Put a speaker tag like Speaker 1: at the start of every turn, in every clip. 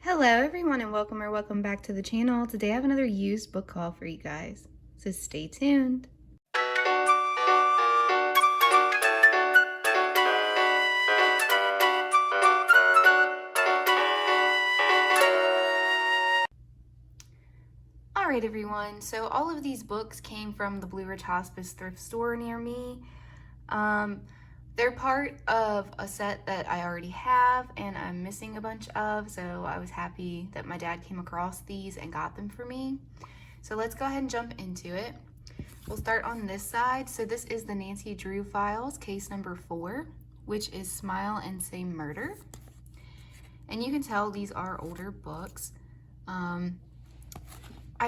Speaker 1: Hello everyone and welcome back to the channel. Today I have another used book haul for you guys, so stay tuned. Alright everyone, so all of these books came from the Blue Ridge Hospice thrift store near me. They're part of a set that I already have and I'm missing a bunch of, so I was happy that my dad came across these and got them for me. So let's go ahead and jump into it. We'll start on this side. So this is the Nancy Drew Files, case number 4, which is Smile and Say Murder. And you can tell these are older books. I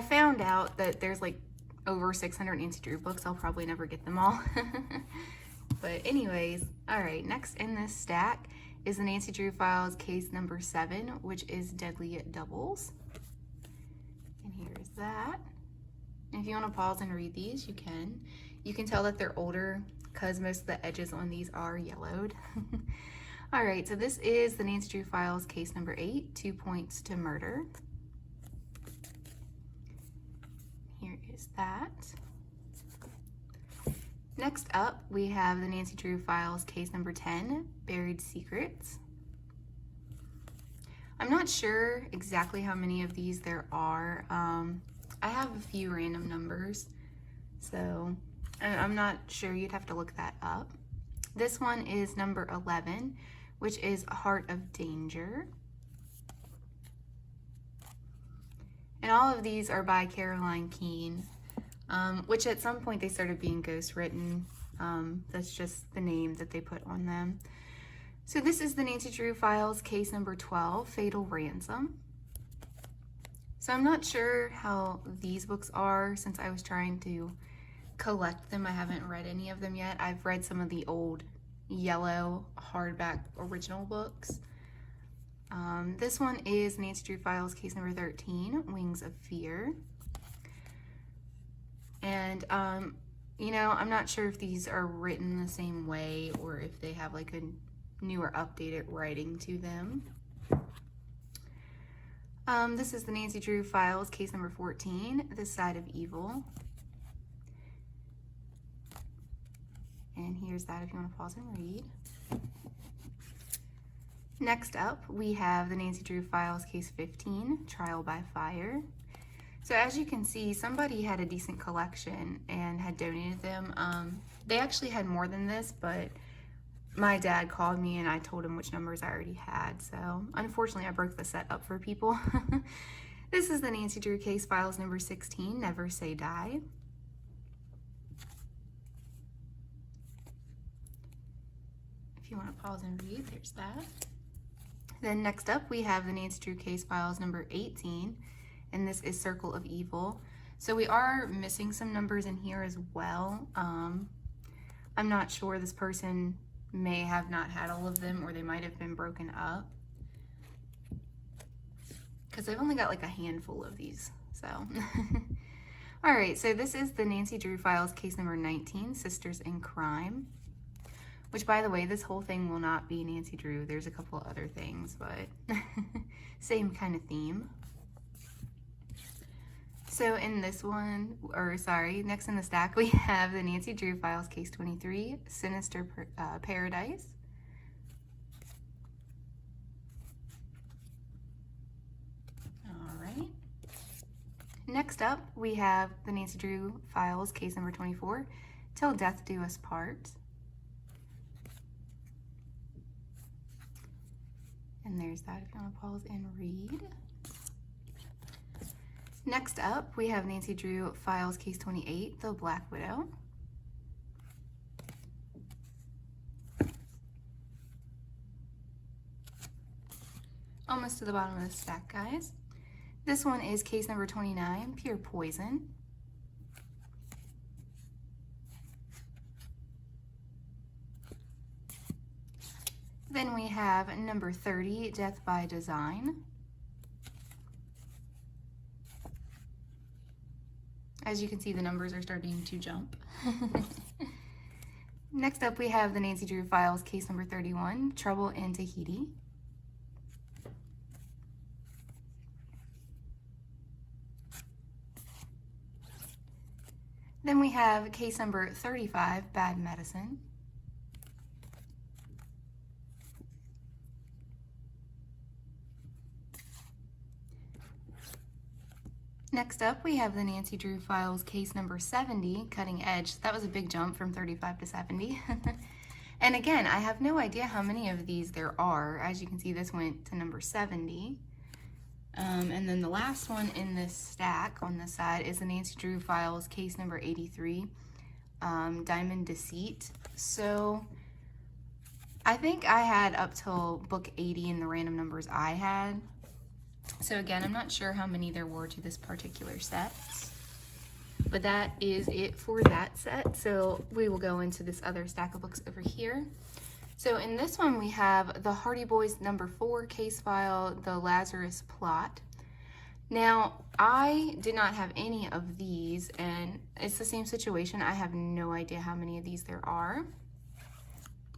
Speaker 1: found out that there's like over 600 Nancy Drew books. I'll probably never get them all. But anyways, all right, next in this stack is the Nancy Drew Files case number 7, which is Deadly Doubles. And here's that. And if you want to pause and read these, you can. You can tell that they're older because most of the edges on these are yellowed. All right, so this is the Nancy Drew Files case number 8, 2 Points to Murder. Here is that. Next up, we have the Nancy Drew Files case number 10, Buried Secrets. I'm not sure exactly how many of these there are. I have a few random numbers, so I'm not sure. You'd have to look that up. This one is number 11, which is Heart of Danger. And all of these are by Caroline Keene. Which at some point they started being ghostwritten. That's just the name that they put on them. So this is the Nancy Drew Files case number 12, Fatal Ransom. So I'm not sure how these books are since I was trying to collect them. I haven't read any of them yet. I've read some of the old yellow hardback original books. This one is Nancy Drew Files case number 13, Wings of Fear. And, you know, I'm not sure if these are written the same way or if they have like a newer updated writing to them. This is the Nancy Drew Files, case number 14, This Side of Evil. And here's that if you want to pause and read. Next up, we have the Nancy Drew Files, case 15, Trial by Fire. So as you can see, somebody had a decent collection and had donated them. They actually had more than this, but my dad called me and I told him which numbers I already had. So unfortunately, I broke the set up for people. This is the Nancy Drew case files number 16, Never Say Die. If you want to pause and read, there's that. Then next up, we have the Nancy Drew case files number 18. And this is Circle of Evil. So we are missing some numbers in here as well. I'm not sure, this person may have not had all of them or they might have been broken up. Because I've only got like a handful of these, so. All right, so this is the Nancy Drew Files case number 19, Sisters in Crime. Which, by the way, this whole thing will not be Nancy Drew. There's a couple other things, but same kind of theme. So in this one, next in the stack, we have the Nancy Drew Files case 23, Sinister Paradise. All right. Next up, we have the Nancy Drew Files case number 24, Till Death Do Us Part. And there's that if you want to pause and read. Next up, we have Nancy Drew Files case 28, The Black Widow. Almost to the bottom of the stack, guys. This one is case number 29, Pure Poison. Then we have number 30, Death by Design. As you can see, the numbers are starting to jump. Next up, we have the Nancy Drew Files, case number 31, Trouble in Tahiti. Then we have case number 35, Bad Medicine. Next up, we have the Nancy Drew Files case number 70, Cutting Edge. That was a big jump from 35 to 70. And again, I have no idea how many of these there are. As you can see, this went to number 70. And then the last one in this stack on this side is the Nancy Drew Files case number 83, Diamond Deceit. So I think I had up till book 80 in the random numbers I had. So again, I'm not sure how many there were to this particular set, but that is it for that set. So we will go into this other stack of books over here. So in this one, we have the Hardy Boys number 4 case file, The Lazarus Plot. Now, I did not have any of these, and it's the same situation. I have no idea how many of these there are,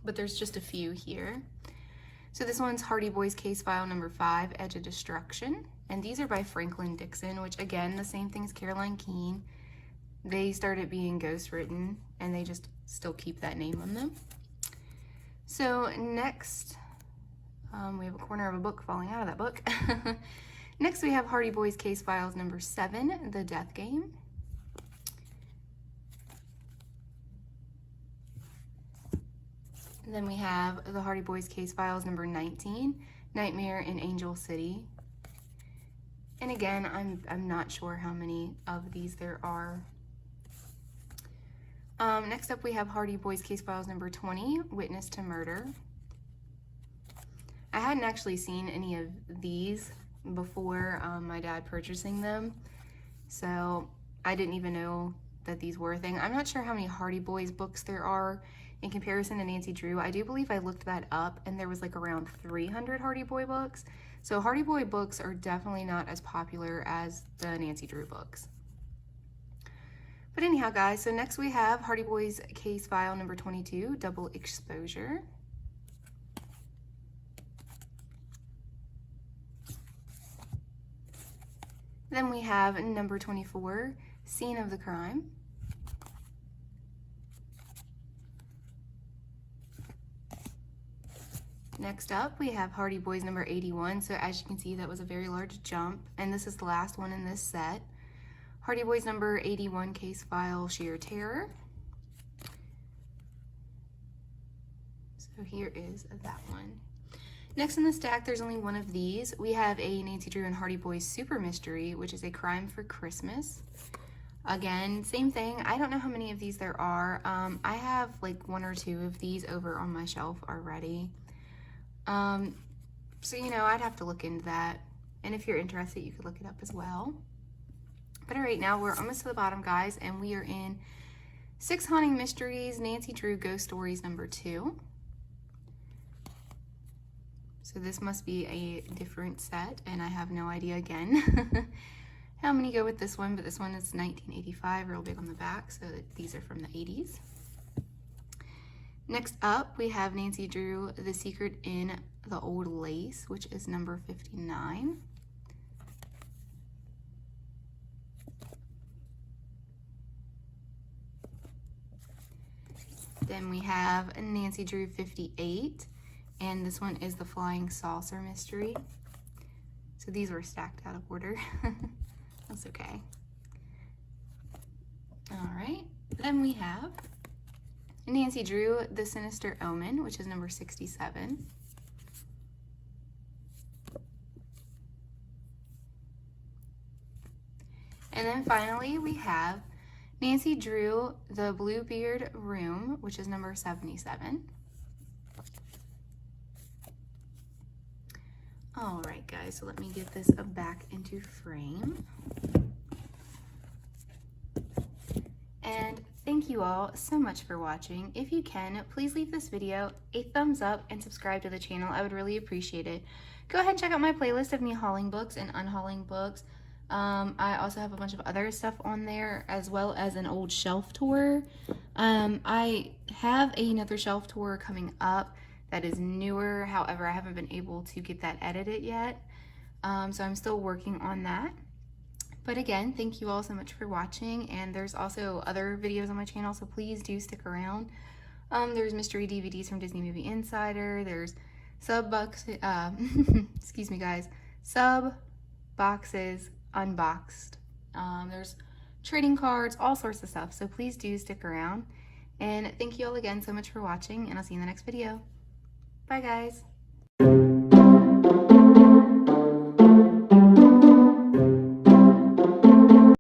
Speaker 1: but there's just a few here. So this one's Hardy Boys case file number 5, Edge of Destruction. And these are by Franklin Dixon, which again, the same thing as Caroline Keene. They started being ghostwritten, and they just still keep that name on them. So next, we have a corner of a book falling out of that book. Next, we have Hardy Boys case files number 7, The Death Game. Then we have the Hardy Boys case files number 19, Nightmare in Angel City. And again, I'm not sure how many of these there are. Next up, we have Hardy Boys case files number 20, Witness to Murder. I hadn't actually seen any of these before my dad purchasing them, so I didn't even know that these were a thing. I'm not sure how many Hardy Boys books there are in comparison to Nancy Drew. I do believe I looked that up, and there was like around 300 Hardy Boy books. So Hardy Boy books are definitely not as popular as the Nancy Drew books. But anyhow, guys, so next we have Hardy Boys case file number 22, Double Exposure. Then we have number 24, Scene of the Crime. Next up, we have Hardy Boys number 81. So as you can see, that was a very large jump, and this is the last one in this set. Hardy Boys number 81 case file, Sheer Terror. So here is that one. Next in the stack, there's only one of these. We have a Nancy Drew and Hardy Boys Super Mystery, which is A Crime for Christmas. Again, same thing. I don't know how many of these there are. I have like 1 or 2 of these over on my shelf already. So, you know, I'd have to look into that. And if you're interested, you could look it up as well. But all right, now we're almost to the bottom, guys, and we are in 6 Haunting Mysteries, Nancy Drew Ghost Stories number 2. So this must be a different set, and I have no idea again how many go with this one, but this one is 1985, real big on the back, so these are from the 80s. Next up, we have Nancy Drew, The Secret in the Old Lace, which is number 59. Then we have Nancy Drew 58, and this one is the Flying Saucer Mystery. So these were stacked out of order. That's okay. All right, then we have Nancy Drew, The Sinister Omen, which is number 67. And then finally we have Nancy Drew, The Bluebeard Room, which is number 77. All right, guys, so let me get this back into frame. And thank you all so much for watching. If you can, please leave this video a thumbs up and subscribe to the channel. I would really appreciate it. Go ahead and check out my playlist of me hauling books and unhauling books. I also have a bunch of other stuff on there, as well as an old shelf tour. I have another shelf tour coming up that is newer. However, I haven't been able to get that edited yet. So I'm still working on that. But again, thank you all so much for watching, and there's also other videos on my channel, so please do stick around. There's mystery DVDs from Disney Movie Insider, there's excuse me guys, sub boxes unboxed. There's trading cards, all sorts of stuff, so please do stick around. And thank you all again so much for watching, and I'll see you in the next video. Bye guys.